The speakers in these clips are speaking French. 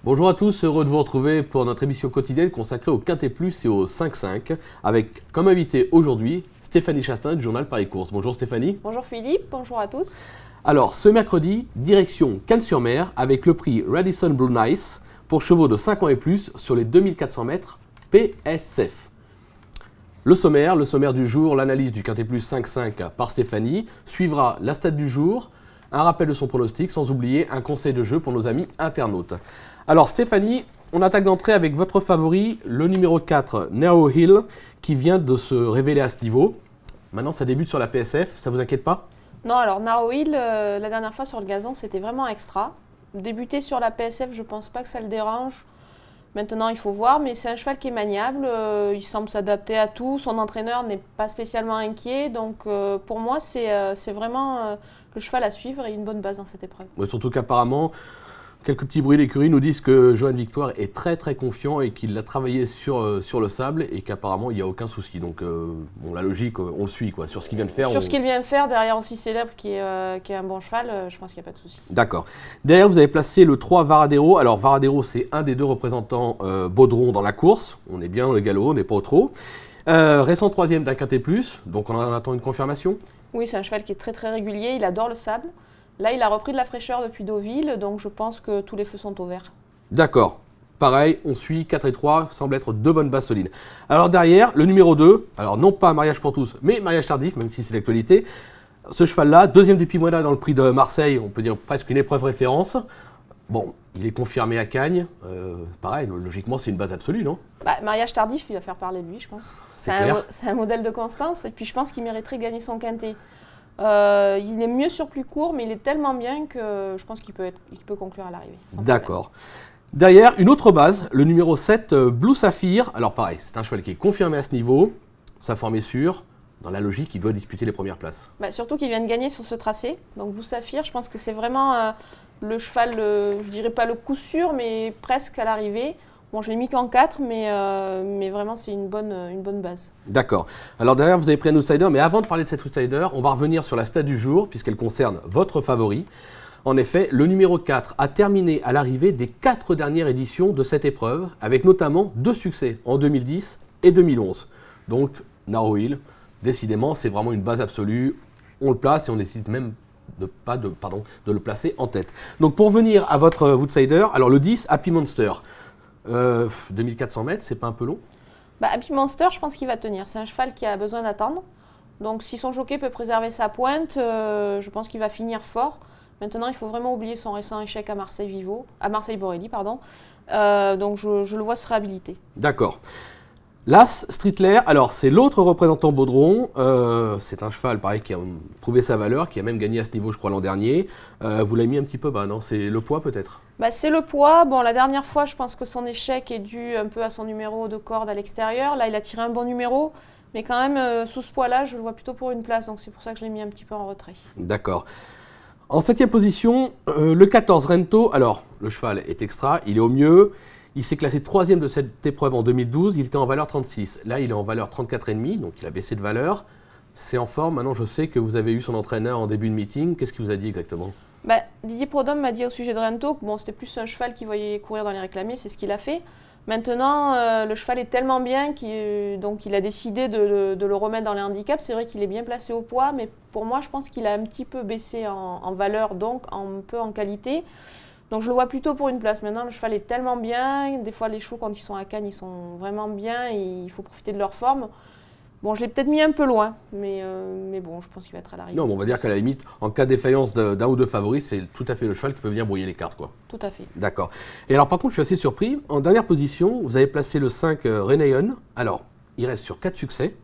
Bonjour à tous, heureux de vous retrouver pour notre émission quotidienne consacrée au Quintet Plus et au 5-5, avec comme invité aujourd'hui Stéphanie Chastain du journal Paris Course. Bonjour Stéphanie. Bonjour Philippe, bonjour à tous. Alors ce mercredi, direction Cannes-sur-Mer avec le prix Radisson Blue Nice pour chevaux de 5 ans et plus sur les 2400 mètres PSF. Le sommaire du jour, l'analyse du Quintet Plus 5-5 par Stéphanie, suivra la stat du jour, un rappel de son pronostic, sans oublier un conseil de jeu pour nos amis internautes. Alors Stéphanie, on attaque d'entrée avec votre favori, le numéro 4, Narrow Hill, qui vient de se révéler à ce niveau. Maintenant, ça débute sur la PSF, ça vous inquiète pas? Non, alors Narrow Hill, la dernière fois sur le gazon, c'était vraiment extra. Débuter sur la PSF, je pense pas que ça le dérange. Maintenant, il faut voir, mais c'est un cheval qui est maniable, il semble s'adapter à tout, son entraîneur n'est pas spécialement inquiet, donc pour moi, c'est vraiment le cheval à suivre et une bonne base dans cette épreuve. Ouais, surtout qu'apparemment, quelques petits bruits d'écurie nous disent que Johan Victoire est très confiant et qu'il a travaillé sur le sable et qu'apparemment il n'y a aucun souci. Donc bon, la logique, on le suit quoi, sur ce qu'il vient de faire. Sur ce qu'il vient de faire, derrière aussi Célèbre qui est un bon cheval, je pense qu'il n'y a pas de souci. D'accord. Derrière, vous avez placé le 3 Varadero. Alors Varadero, c'est un des deux représentants Baudron dans la course. On est bien dans le galop, on n'est pas au trop. Récent troisième d'un Quintet Plus, donc on en attend une confirmation. Oui, c'est un cheval qui est très régulier, il adore le sable. Là, il a repris de la fraîcheur depuis Deauville, donc je pense que tous les feux sont au vert. D'accord. Pareil, on suit 4 et 3, semble être deux bonnes bases solides. Alors derrière, le numéro 2, alors non pas mariage pour tous, mais mariage tardif, même si c'est l'actualité. Ce cheval-là, deuxième du Pimoina dans le prix de Marseille, on peut dire presque une épreuve référence. Bon, il est confirmé à Cagnes. Pareil, logiquement, c'est une base absolue, non? Mariage tardif, il va faire parler de lui, je pense. C'est clair. C'est un modèle de constance, et puis je pense qu'il mériterait de gagner son quintet. Il est mieux sur plus court, mais il est tellement bien que je pense qu'il peut conclure à l'arrivée. D'accord. Derrière, une autre base, le numéro 7, Blue Saphir. Alors pareil, c'est un cheval qui est confirmé à ce niveau. Sa forme est sûre. Dans la logique, il doit disputer les premières places. Surtout qu'il vient de gagner sur ce tracé. Donc Blue Saphir, je pense que c'est vraiment le cheval, je dirais pas le coup sûr, mais presque à l'arrivée. Bon, je l'ai mis qu'en 4, mais vraiment, c'est une bonne base. D'accord. Alors derrière, vous avez pris un outsider, mais avant de parler de cet outsider, on va revenir sur la stat du jour, puisqu'elle concerne votre favori. En effet, le numéro 4 a terminé à l'arrivée des 4 dernières éditions de cette épreuve, avec notamment 2 succès en 2010 et 2011. Donc, Narrow Hill, décidément, c'est vraiment une base absolue. On le place et on décide même de le placer en tête. Donc, pour venir à votre outsider, alors le 10, Happy Monster. 2400 mètres, c'est pas un peu long? Happy Monster, je pense qu'il va tenir. C'est un cheval qui a besoin d'attendre. Donc si son jockey peut préserver sa pointe, je pense qu'il va finir fort. Maintenant, il faut vraiment oublier son récent échec à Marseille-Borelli, pardon. Donc je le vois se réhabiliter. D'accord. L'As Streetler, alors c'est l'autre représentant Baudron, c'est un cheval pareil qui a prouvé sa valeur, qui a même gagné à ce niveau je crois l'an dernier. Vous l'avez mis un petit peu bas, non? C'est le poids peut-être? C'est le poids. Bon, la dernière fois je pense que son échec est dû un peu à son numéro de corde à l'extérieur. Là il a tiré un bon numéro, mais quand même sous ce poids-là je le vois plutôt pour une place, donc c'est pour ça que je l'ai mis un petit peu en retrait. D'accord. En 7e position, le 14 Rento, alors le cheval est extra, il est au mieux. Il s'est classé 3e de cette épreuve en 2012, il était en valeur 36. Là, il est en valeur 34,5, donc il a baissé de valeur. C'est en forme. Maintenant, je sais que vous avez eu son entraîneur en début de meeting. Qu'est-ce qu'il vous a dit exactement? Didier Prudhomme m'a dit au sujet de Rento que c'était plus un cheval qu'il voyait courir dans les réclamés, c'est ce qu'il a fait. Maintenant, le cheval est tellement bien qu'il a décidé de le remettre dans les handicaps. C'est vrai qu'il est bien placé au poids, mais pour moi, je pense qu'il a un petit peu baissé en valeur, donc un peu en qualité. Donc je le vois plutôt pour une place. Maintenant, le cheval est tellement bien. Des fois, les chevaux, quand ils sont à Cannes, ils sont vraiment bien. Et il faut profiter de leur forme. Bon, je l'ai peut-être mis un peu loin, mais bon, je pense qu'il va être à l'arrivée. Non, mais on va dire qu'à la limite, en cas de défaillance d'un ou deux favoris, c'est tout à fait le cheval qui peut venir brouiller les cartes, quoi. Tout à fait. D'accord. Et alors, par contre, je suis assez surpris. En dernière position, vous avez placé le 5 Renéon. Alors, il reste sur 4 succès.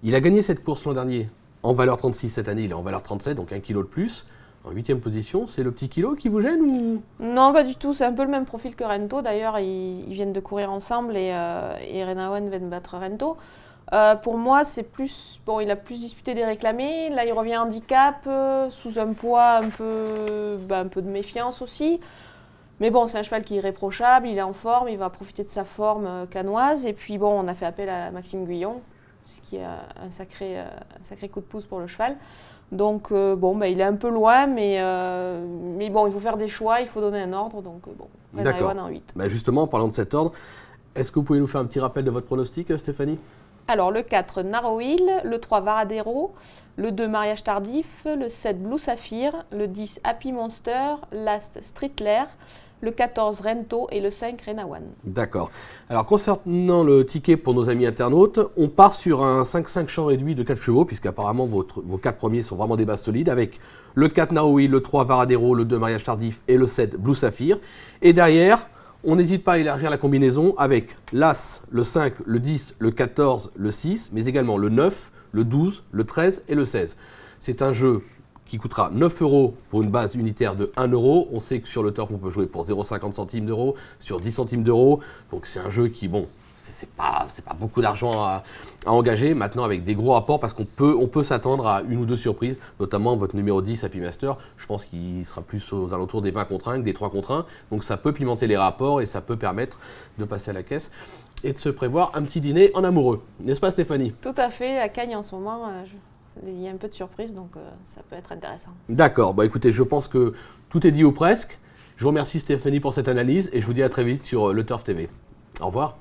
Il a gagné cette course l'an dernier en valeur 36. Cette année, il est en valeur 37, donc 1 kilo de plus. En 8e position, c'est le petit kilo qui vous gêne ou... Non, pas du tout. C'est un peu le même profil que Rento. D'ailleurs, ils viennent de courir ensemble et Renawan vient de battre Rento. Pour moi, c'est plus... Bon, il a plus disputé des réclamés. Là, il revient handicap, sous un poids un peu de méfiance aussi. Mais bon, c'est un cheval qui est irréprochable, il est en forme, il va profiter de sa forme cannoise. Et puis bon, on a fait appel à Maxime Guyon, ce qui est un sacré coup de pouce pour le cheval. Donc bon, bah, il est un peu loin, mais bon, il faut faire des choix, il faut donner un ordre. Donc bon, Renawan en 8. Bah justement, en parlant de cet ordre, est-ce que vous pouvez nous faire un petit rappel de votre pronostic, Stéphanie? Alors le 4, Narrowhill, le 3, Varadero, le 2, Mariage Tardif, le 7, Blue Saphir, le 10, Happy Monster, l'Ast, Streetler, le 14, Rento et le 5, Renawan. D'accord. Alors concernant le ticket pour nos amis internautes, on part sur un 5-5 champ réduit de 4 chevaux, puisqu'apparemment vos 4 premiers sont vraiment des bases solides, avec le 4 Narrowhill, le 3 Varadero, le 2 Mariage Tardif et le 7 Blue Saphir. Et derrière, on n'hésite pas à élargir la combinaison avec l'As, le 5, le 10, le 14, le 6, mais également le 9, le 12, le 13 et le 16. C'est un jeu qui coûtera 9 € pour une base unitaire de 1 €. On sait que sur le turf, on peut jouer pour 0,50 centimes d'euros, sur 10 centimes d'euros. Donc c'est un jeu qui, bon, c'est pas beaucoup d'argent à engager. Maintenant, avec des gros rapports, parce qu'on peut s'attendre à une ou deux surprises, notamment votre numéro 10, Happy Master. Je pense qu'il sera plus aux alentours des 20 contre 1 que des 3 contre 1. Donc ça peut pimenter les rapports et ça peut permettre de passer à la caisse et de se prévoir un petit dîner en amoureux. N'est-ce pas, Stéphanie? Tout à fait. À Cagnes, en ce moment, il y a un peu de surprise, donc ça peut être intéressant. D'accord. Bah, écoutez, je pense que tout est dit ou presque. Je vous remercie, Stéphanie, pour cette analyse et je vous dis à très vite sur Le Turf TV. Au revoir.